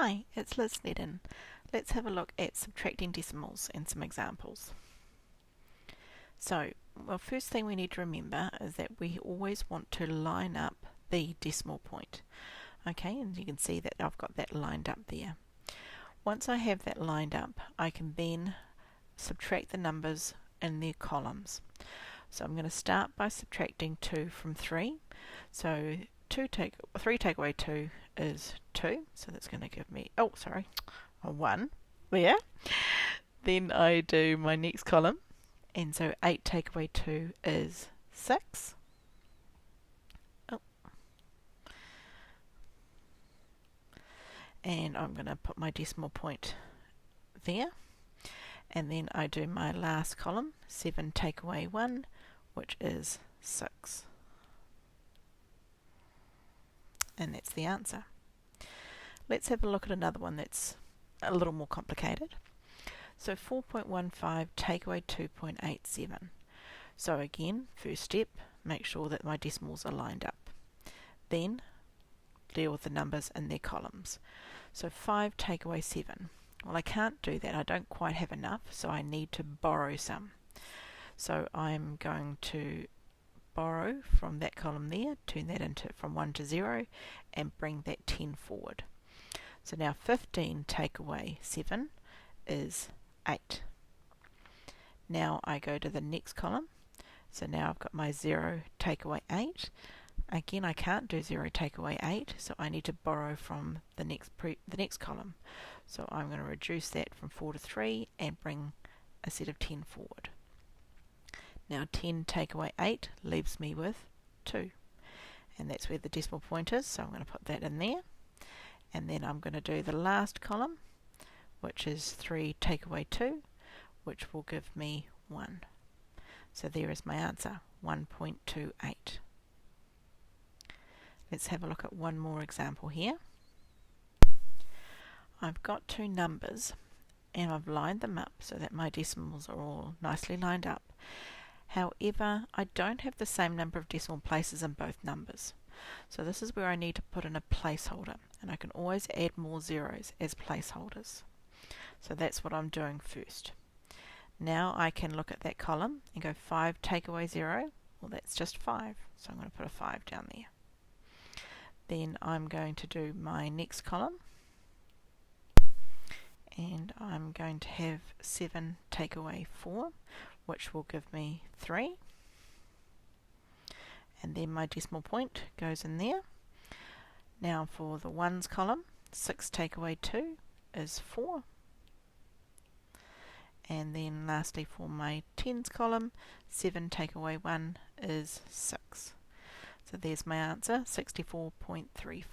Hi, it's Liz Sneddon. Let's have a look at subtracting decimals and some examples. So, first thing we need to remember is that we always want to line up the decimal point. Okay, and you can see that I've got that lined up there. Once I have that lined up, I can then subtract the numbers in their columns. So I'm going to start by subtracting 2 from 3. So 3 take away 2 is 2, so that's going to give me, a 1 there. Then I do my next column, and so 8 take away 2 is 6. And I'm going to put my decimal point there. And then I do my last column, 7 take away 1, which is 6. And that's the answer. Let's have a look at another one that's a little more complicated. So 4.15 take away 2.87. So again, first step, make sure that my decimals are lined up. Then deal with the numbers in their columns. So 5 take away 7. Well, I can't do that. I don't quite have enough, so I need to borrow some. So I'm going to borrow from that column there, turn that into from 1 to 0, and bring that 10 forward. So now 15 take away 7 is 8. Now I go to the next column. So now I've got my 0 take away 8. Again, I can't do 0 take away 8, so I need to borrow from the next column. So I'm going to reduce that from 4 to 3 and bring a set of 10 forward. Now 10 take away 8 leaves me with 2. And that's where the decimal point is, so I'm going to put that in there. And then I'm going to do the last column, which is 3 take away 2, which will give me 1. So there is my answer, 1.28. Let's have a look at one more example here. I've got two numbers and I've lined them up so that my decimals are all nicely lined up. However, I don't have the same number of decimal places in both numbers. So this is where I need to put in a placeholder, and I can always add more zeros as placeholders. So that's what I'm doing first. Now I can look at that column and go 5 take away 0. Well, that's just 5, so I'm going to put a 5 down there. Then I'm going to do my next column, and I'm going to have 7 take away 4, which will give me 3. And then my decimal point goes in there. Now for the ones column, 6 take away 2 is 4. And then lastly for my tens column, 7 take away 1 is 6. So there's my answer, 64.35.